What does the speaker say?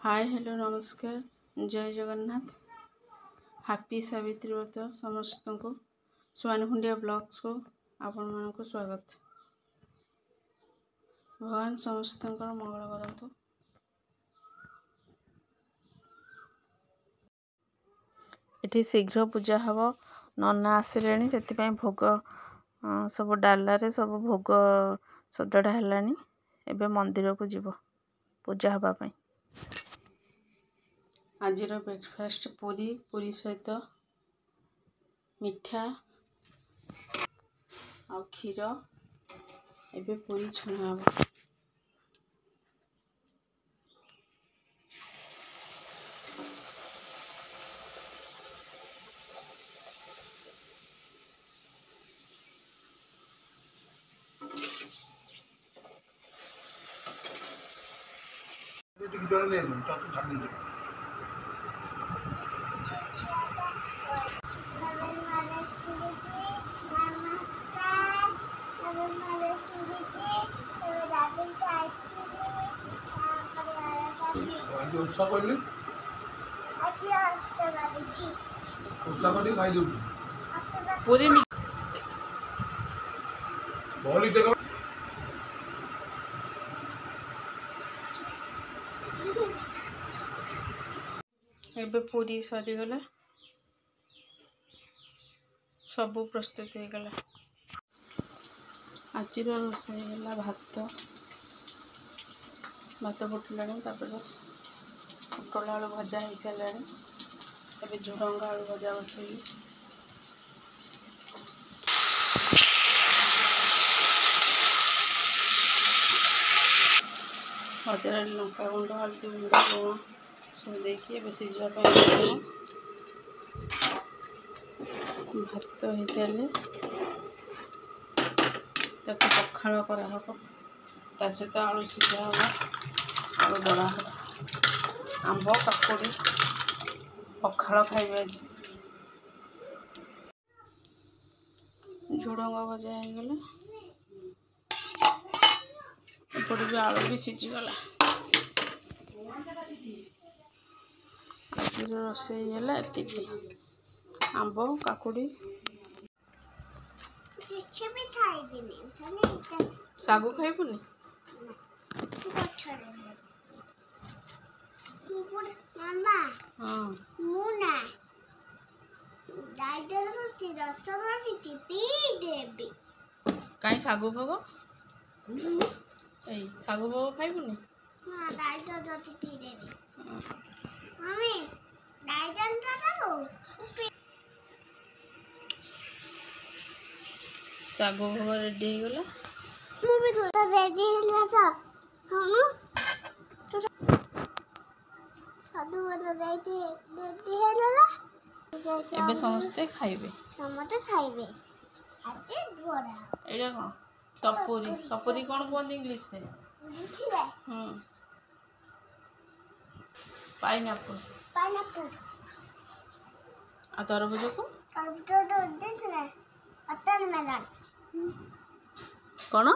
Hi hello नमस्कार जय Jagannath happy Savitri व्रत समस्त को सुआनखुंडिया ब्लॉग्स को आपण मानक स्वागत। भगवान समस्त मंगल करंतु। एठी शीघ्र पूजा हब नना आसिलेनी से भोग सब डाला रे सब भोग सजड़ा हेलानी। एबे मंदिर को जीव पूजा हबा पई। आज ब्रेकफास्ट पूरी सहित मिठा आ क्षीर एबे पूरी छुना हब। पूरी एबे पूरी सरीगला सबू प्रस्तुत हो गला। आज रोषे है भात फुटला पोटल आलू भजा हो सारा। एबे झुडंग आलू भजा बसैली। भजा लंका गुंड हल्दी गुंड लुण सब देखिए सीझा भात हो सारे पखाड़ कराहब ता सहित आलू सीझा हम आलू दड़ा हम आंब काकुड़ी पखाड़ खाइबे। झुडंग भजा हो एपटे भी आलू भी सीझीगला। आज रोषे है आंब काकुड़ी सागु खाइबुनी कहीं सागु भोग सागु भोग खाइबुनी सागु भोग रेडी हो गला। एबे समस्ते खाइबे एटा कौन सपुरी सपुरी कौन कहते इंग्लिश में पाइनएप्पल आ तरबुज को कौन